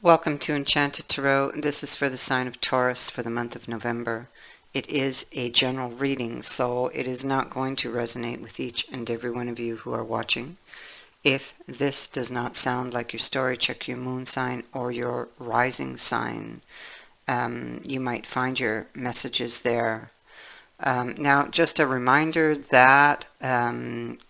Welcome to Enchanted Tarot. This is for the sign of Taurus for the month of November. It is a general reading, so it is not going to resonate with each and every one of you who are watching. If this does not sound like your story, check your moon sign or your rising sign. You might find your messages there. Now, just a reminder that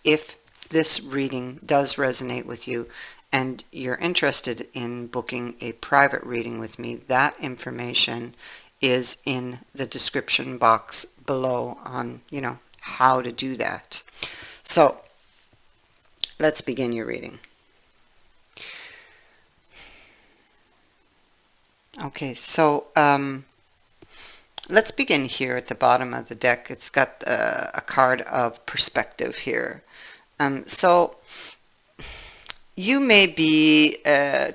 if this reading does resonate with you, and you're interested in booking a private reading with me, that information is in the description box below on, how to do that. So, let's begin your reading. Okay, so let's begin here at the bottom of the deck. It's got a card of perspective here. So you may be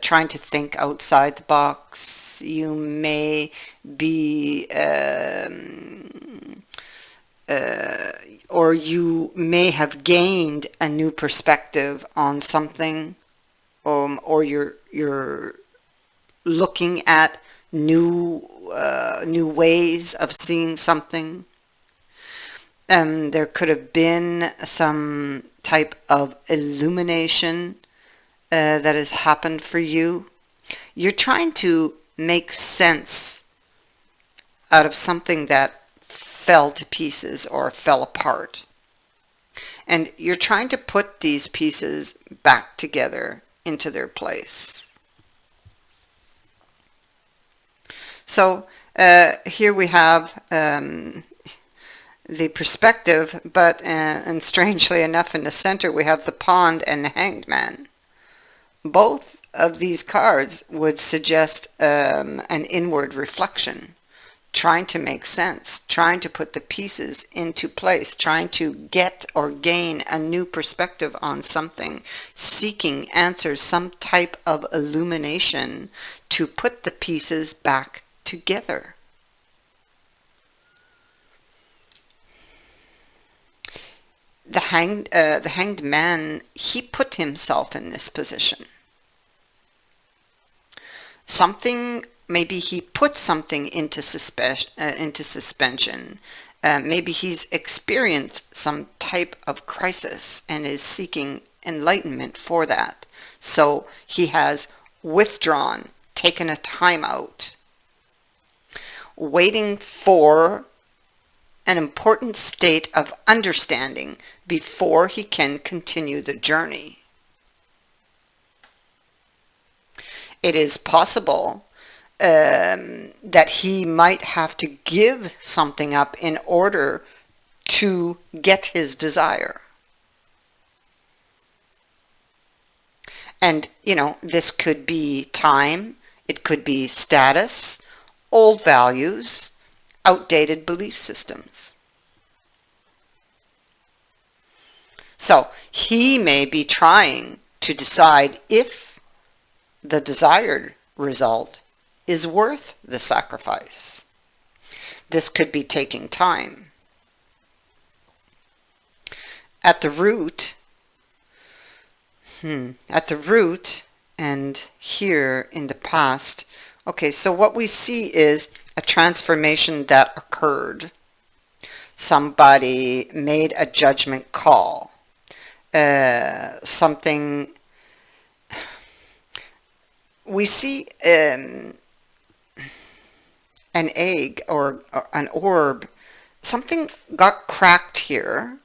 trying to think outside the box. You may be, or you may have gained a new perspective on something, or you're looking at new ways of seeing something. There could have been some type of illumination that has happened for you. You're trying to make sense out of something that fell to pieces or fell apart. And you're trying to put these pieces back together into their place. So here we have the perspective, but and strangely enough in the center we have the Pond and the Hanged Man. Both of these cards would suggest an inward reflection, trying to make sense, trying to put the pieces into place, trying to get or gain a new perspective on something, seeking answers, some type of illumination to put the pieces back together. The hanged man, he put himself in this position. Maybe he put something into suspension. Maybe he's experienced some type of crisis and is seeking enlightenment for that. So he has withdrawn, taken a time out, waiting for an important state of understanding before he can continue the journey. It is possible that he might have to give something up in order to get his desire. And, this could be time, it could be status, old values, outdated belief systems. So he may be trying to decide if the desired result is worth the sacrifice. This could be taking time. At the root, and here in the past, okay, so what we see is a transformation that occurred. Somebody made a judgment call. Something, we see an egg or an orb. Something got cracked here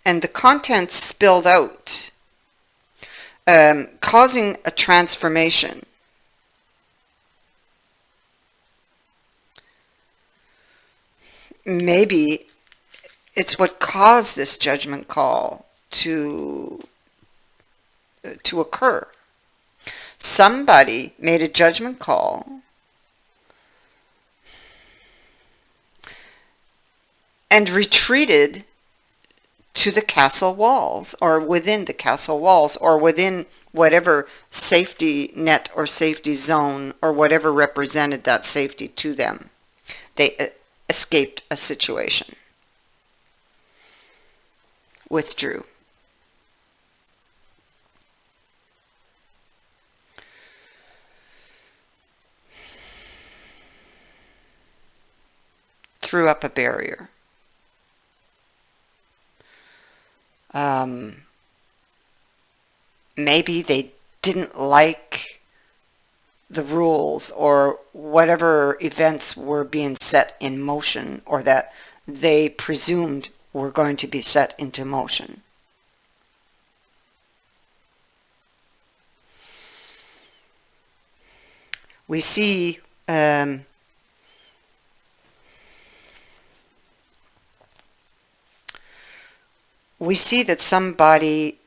and the contents spilled out, causing a transformation. Maybe it's what caused this judgment call to occur. Somebody made a judgment call and retreated to the castle walls, or within the castle walls, or within whatever safety net or safety zone, or whatever represented that safety to them. They escaped a situation. Withdrew. threw up a barrier. Maybe they didn't like the rules or whatever events were being set in motion, or that they presumed were going to be set into motion. We see that somebody,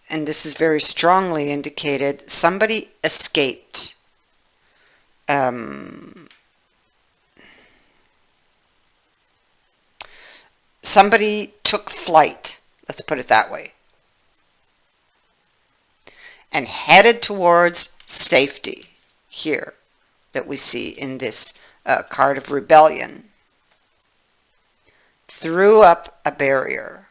and this is very strongly indicated, somebody escaped. Somebody took flight, let's put it that way, and headed towards safety here that we see in this card of rebellion. Threw up a barrier.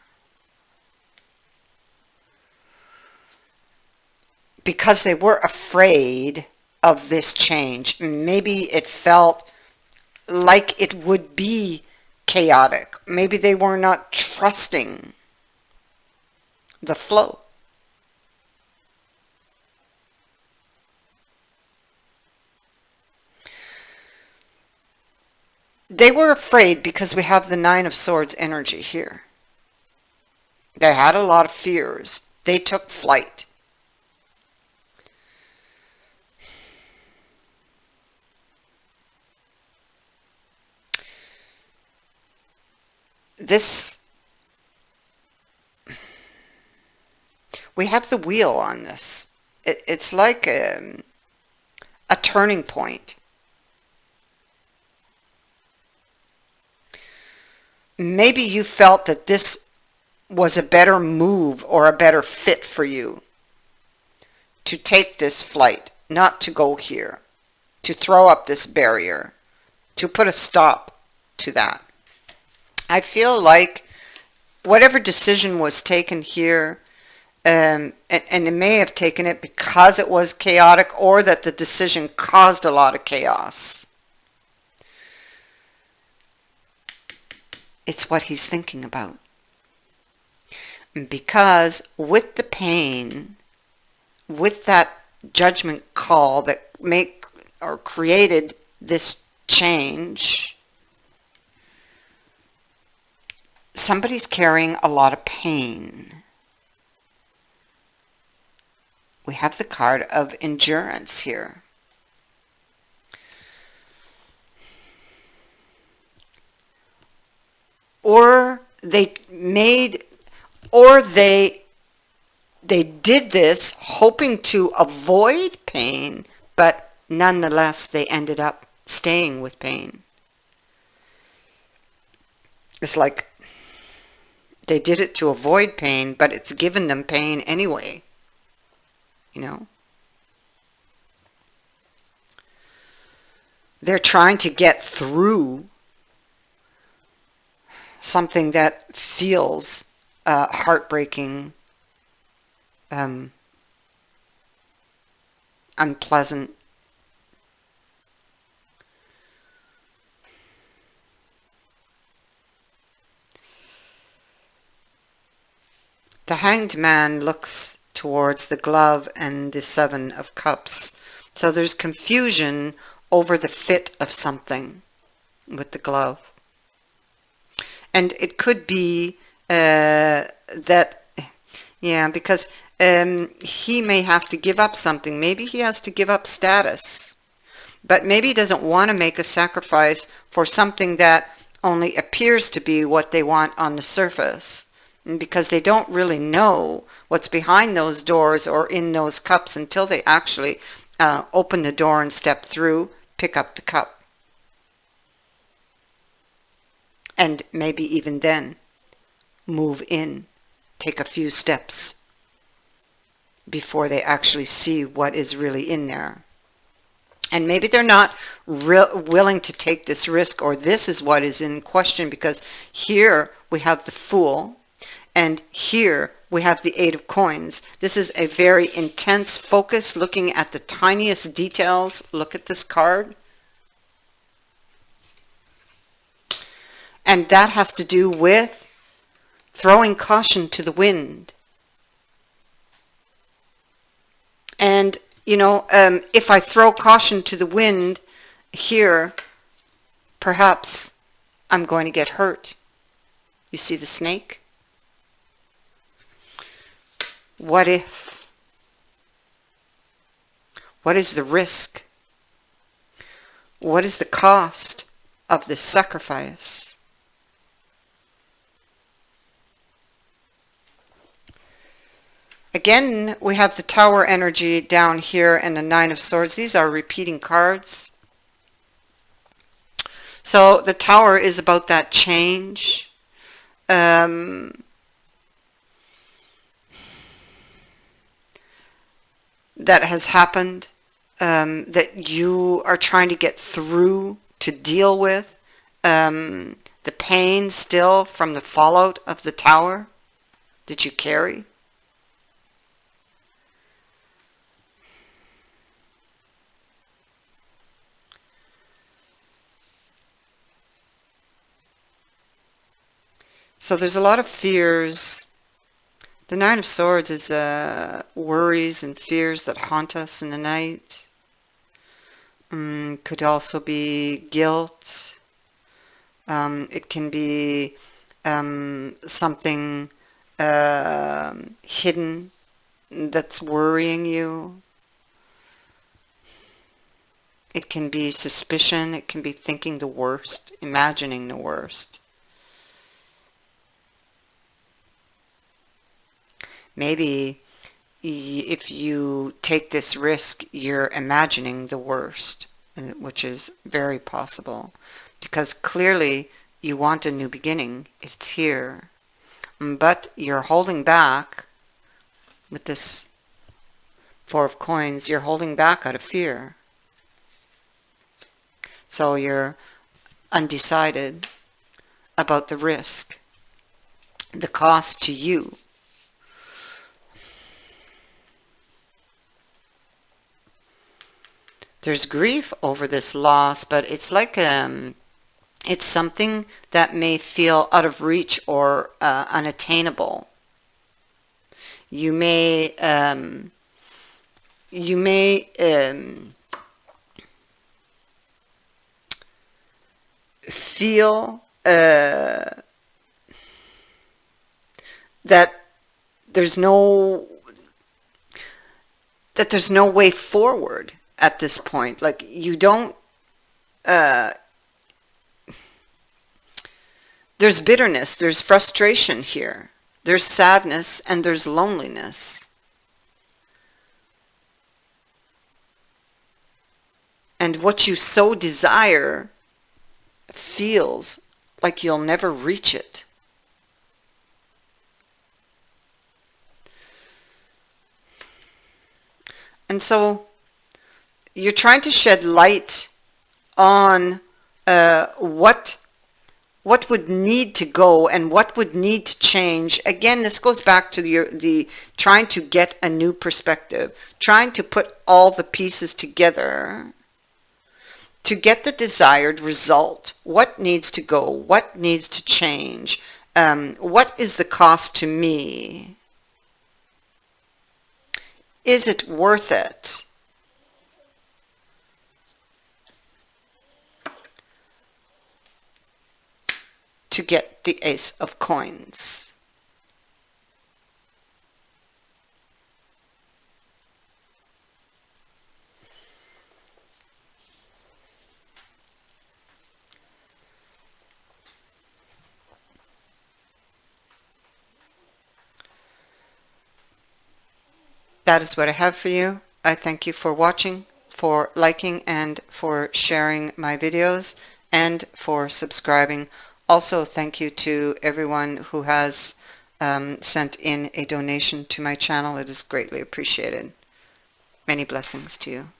Because they were afraid of this change. Maybe it felt like it would be chaotic. Maybe they were not trusting the flow. They were afraid because we have the Nine of Swords energy here. They had a lot of fears. They took flight. We have the wheel on this. It's like a turning point. Maybe you felt that this was a better move or a better fit for you to take this flight, not to go here, to throw up this barrier, to put a stop to that. I feel like whatever decision was taken here, and it may have taken it because it was chaotic, or that the decision caused a lot of chaos. It's what he's thinking about. Because with the pain, with that judgment call that created this change, somebody's carrying a lot of pain. We have the card of endurance here. Or they did this hoping to avoid pain, but nonetheless they ended up staying with pain. It's like they did it to avoid pain, but it's given them pain anyway. You know? They're trying to get through something that feels heartbreaking, unpleasant. The Hanged Man looks towards the glove and the Seven of Cups. So there's confusion over the fit of something with the glove. And it could be that, yeah, because he may have to give up something. Maybe he has to give up status. But maybe he doesn't want to make a sacrifice for something that only appears to be what they want on the surface. Because they don't really know what's behind those doors or in those cups until they actually open the door and step through, pick up the cup. And maybe even then move in, take a few steps before they actually see what is really in there. And maybe they're not willing to take this risk, or this is what is in question, because here we have the Fool, and here we have the Eight of Coins. This is a very intense focus, looking at the tiniest details. Look at this card. And that has to do with throwing caution to the wind. And, you know, if I throw caution to the wind here, perhaps I'm going to get hurt. You see the snake? What if? What is the risk? What is the cost of this sacrifice? Again, we have the Tower energy down here and the Nine of Swords. These are repeating cards. So the Tower is about that change. That has happened. That you are trying to get through, to deal with. The pain still from the fallout of the Tower that you carry. So there's a lot of fears. The Nine of Swords is worries and fears that haunt us in the night. Could also be guilt. It can be something hidden that's worrying you. It can be suspicion. It can be thinking the worst, imagining the worst. Maybe if you take this risk, you're imagining the worst, which is very possible, because clearly you want a new beginning. It's here, but you're holding back with this Four of Coins. You're holding back out of fear. So you're undecided about the risk, the cost to you. There's grief over this loss, but it's like it's something that may feel out of reach or unattainable. You may feel that there's no way forward at this point. Like you don't, there's bitterness, there's frustration here, there's sadness, and there's loneliness. And what you so desire feels like you'll never reach it. And so you're trying to shed light on what would need to go and what would need to change. Again, this goes back to the trying to get a new perspective, trying to put all the pieces together to get the desired result. What needs to go? What needs to change? What is the cost to me? Is it worth it? To get the Ace of Coins. That is what I have for you. I thank you for watching, for liking, and for sharing my videos, and for subscribing. Also, thank you to everyone who has sent in a donation to my channel. It is greatly appreciated. Many blessings to you.